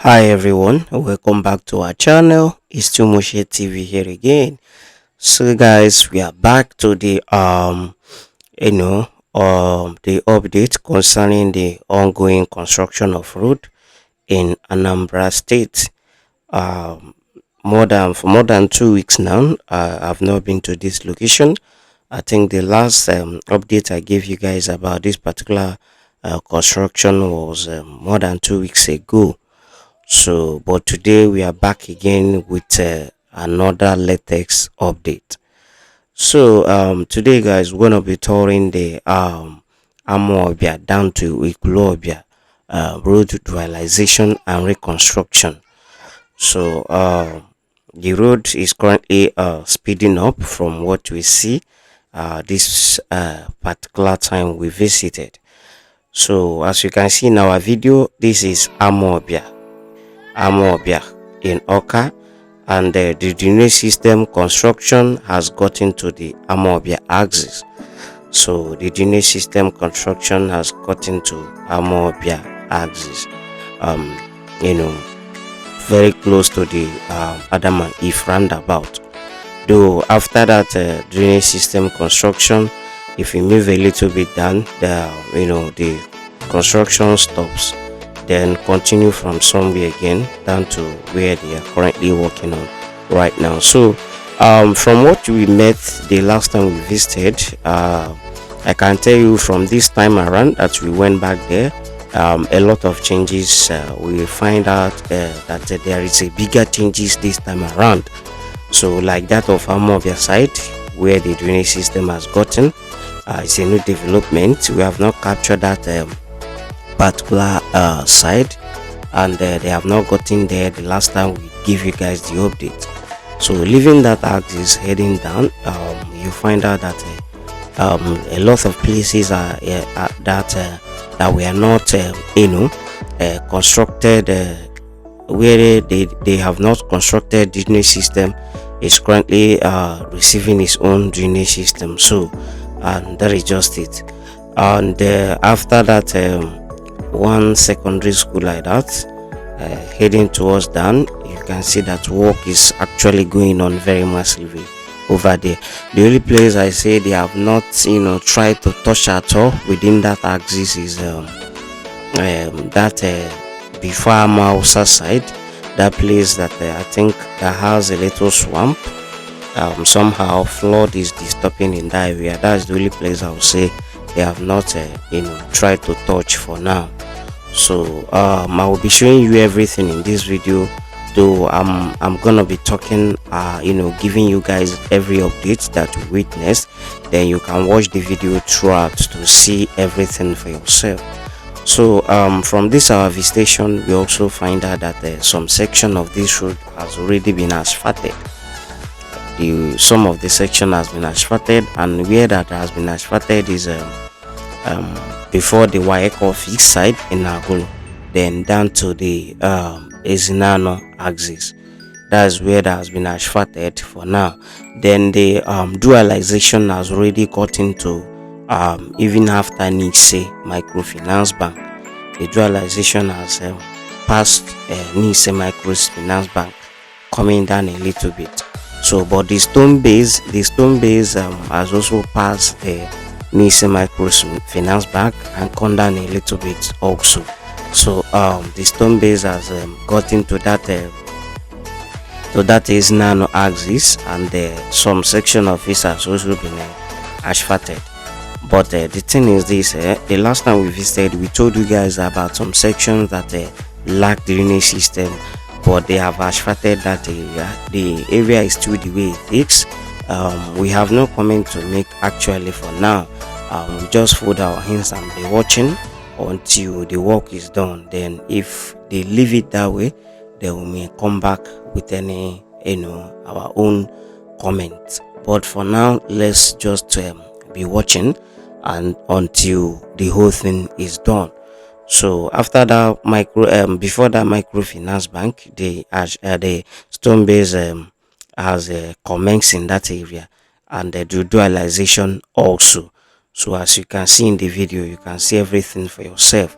Hi everyone, welcome back to our channel. It's still MOSHEH TV here again. So guys, we are back to the the update concerning the ongoing construction of road in Anambra State. Um for more than 2 weeks now, I've not been to this location. I think the last update I gave you guys about this particular construction was more than 2 weeks ago. So, but today we are back again with another latest update. So, today, guys, we're gonna be touring the Amawbia down to Ekwulobia road dualization and reconstruction. So, the road is currently speeding up from what we see this particular time we visited. So, as you can see in our video, this is Amawbia in Oka, and the drainage system construction has gotten to the Amawbia axis. So the drainage system construction has gotten to Amawbia axis, um you know very close to the Adam and Eve roundabout. Though after that drainage system construction, if we move a little bit down, the construction stops, then continue from somewhere again down to where they are currently working on right now. So from what we met the last time we visited, I can tell you from this time around that we went back there, a lot of changes. We find out that there is a bigger changes this time around. So like that of Amawbia side, where the drainage system has gotten, it's a new development. We have not captured that particular side, and they have not gotten there the last time we give you guys the update. So leaving that axis heading down, you find out that a lot of places are that we are not constructed, where they have not constructed drainage system is currently receiving its own drainage system. So and that is just it. And after that, one secondary school like that, heading towards down, you can see that work is actually going on very massively over there. The only place I say they have not tried to touch at all within that axis is that before Amausa side, that place that I think that has a little swamp. Somehow flood is disturbing in that area. That's the only place I would say they have not tried to touch for now. So I will be showing you everything in this video, though I'm gonna be talking giving you guys every update that we witnessed. Then you can watch the video throughout to see everything for yourself. So from this our visitation, we also find out that some section of this road has already been asphalted. Some of the section has been asphalted, and where that has been asphalted is before the Waeko fixed side in Agulu, then down to the Ezinano axis. That's where that has been asphalted for now. Then the dualization has already got into even after Nise Microfinance Bank. The dualization has passed Nise Microfinance Bank, coming down a little bit. So but the stone base has also passed the Nise Microfinance Bank and come down a little bit also. So the stone base has got into that is nano axis, and some section of it has also been asphalted. But the thing is this, the last time we visited, we told you guys about some sections that lack drainage system, but they have asphalted that area. The area is still the way it is. We have no comment to make actually for now. We just fold our hands and be watching until the work is done. Then if they leave it that way, then we may come back with any our own comment. But for now, let's just be watching and until the whole thing is done. So after that before that microfinance bank, the stone base has commenced in that area, and the dualization also. So as you can see in the video, you can see everything for yourself.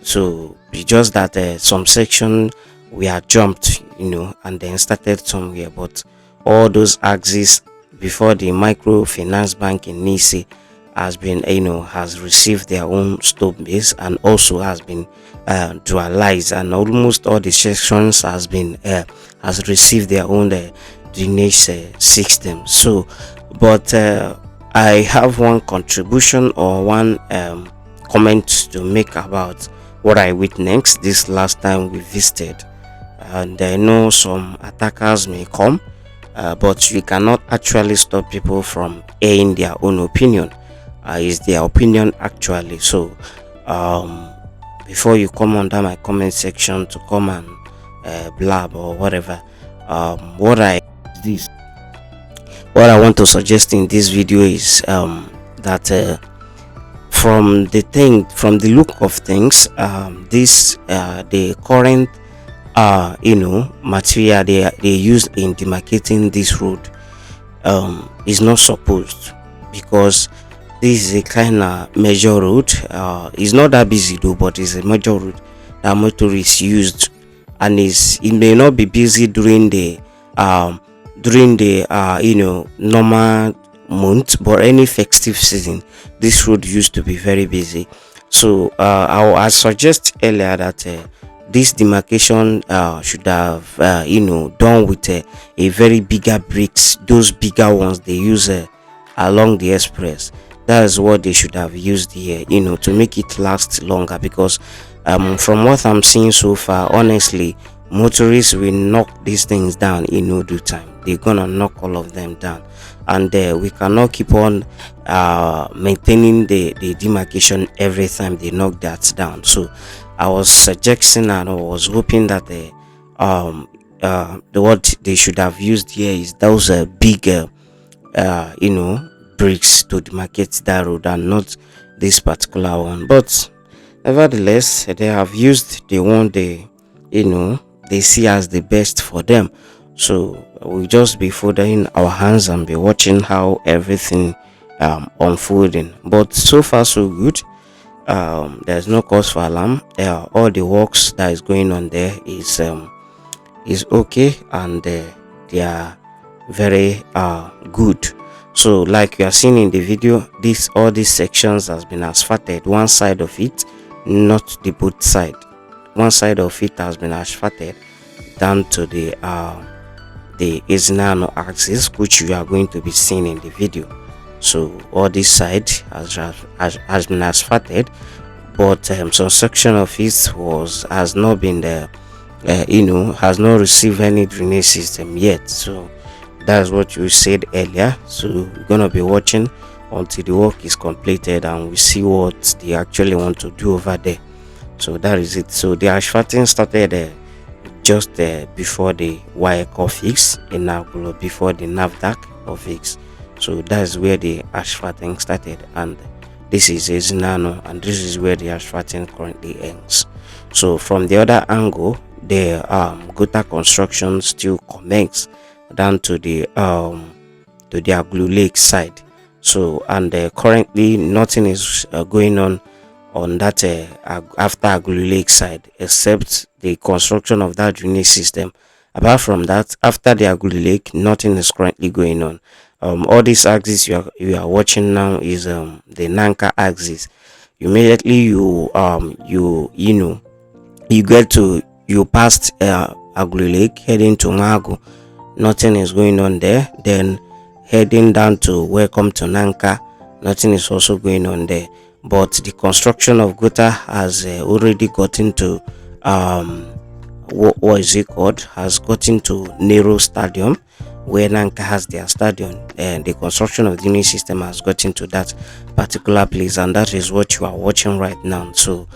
So it's just that some section we are jumped, and then started somewhere. But all those axes before the microfinance bank in Nisi has been, has received their own stone base, and also has been dualized, and almost all the sections has received their own drainage system. So, but I have one contribution or one comment to make about what I witnessed this last time we visited. And I know some attackers may come, but you cannot actually stop people from airing their own opinion. Is their opinion actually? So, before you come under my comment section to come and blab or whatever, what this what I want to suggest in this video is that from the look of things, this the current material they use in demarcating this road is not supposed, because this is a kind of major road. It's not that busy though, but it's a major road that motorists used, and it may not be busy during the normal month, but any festive season this road used to be very busy. So I suggest earlier that this demarcation should have done with a very bigger bricks, those bigger ones they use along the express. That is what they should have used here, to make it last longer, because from what I'm seeing so far, honestly, motorists will knock these things down in no due time. They're gonna knock all of them down, and we cannot keep on maintaining the demarcation every time they knock that down. So I was suggesting and I was hoping that what they should have used here is those big bricks to demarcate that road, and not this particular one. But nevertheless, they have used the one they see as the best for them. So we'll just be folding our hands and be watching how everything unfolding. But so far so good. There's no cause for alarm. All the works that is going on there is okay, and they are very good. So like you are seeing in the video, all these sections has been asphalted. One side of it, not the both side. One side of it has been asphalted down to the Izinano axis, which you are going to be seeing in the video. So all this side has been asphalted, but some section of it has not been there, has not received any drainage system yet. So that's what you said earlier. So we're gonna be watching until the work is completed, and we see what they actually want to do over there. So that is it. So the asphalting started just before the wire fix in Agulu, before the NAVDAC fix. So that's where the asphalting started, and this is Ezinano, and this is where the asphalting currently ends. So from the other angle, the gutter construction still connects down to the Agulu Lake side. So and currently nothing is going on that after Agulu Lake side, except the construction of that drainage system. Apart from that, after the Agulu Lake, nothing is currently going on. All these axis you are watching now is the Nanka axis. Immediately you passed Agulu Lake heading to Mago, nothing is going on there. Then heading down to Welcome to Nanka, nothing is also going on there. But the construction of gutter has already gotten to what is it called, has gotten to Nero Stadium, where Nanka has their stadium, and the construction of the new system has gotten to that particular place, and that is what you are watching right now. So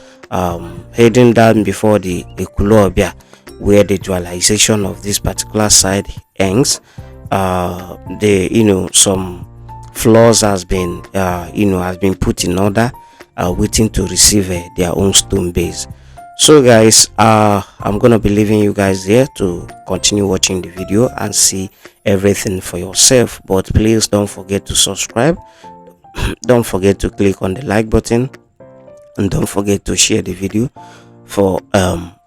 heading down before the Ekwulobia, where the dualization of this particular side ends, some floors has been put in order, waiting to receive their own stone base. So guys, I'm gonna be leaving you guys there to continue watching the video and see everything for yourself. But please don't forget to subscribe, don't forget to click on the like button, and don't forget to share the video for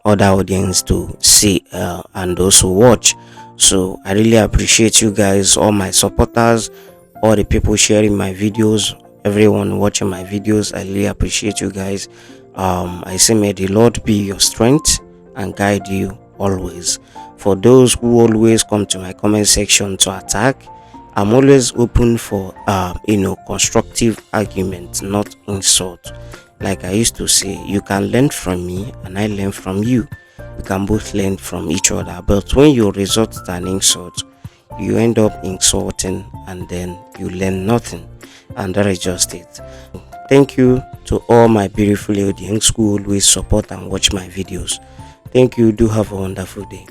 other audience to see and also watch. So I really appreciate you guys, all my supporters, all the people sharing my videos, everyone watching my videos. I really appreciate you guys. I say may the Lord be your strength and guide you always. For those who always come to my comment section to attack, I'm always open for constructive argument, not insult. Like I used to say, you can learn from me and I learn from you. We can both learn from each other. But when you resort to an insult, you end up insulting and then you learn nothing. And that is just it. Thank you to all my beautiful audience who always support and watch my videos. Thank you. Do have a wonderful day.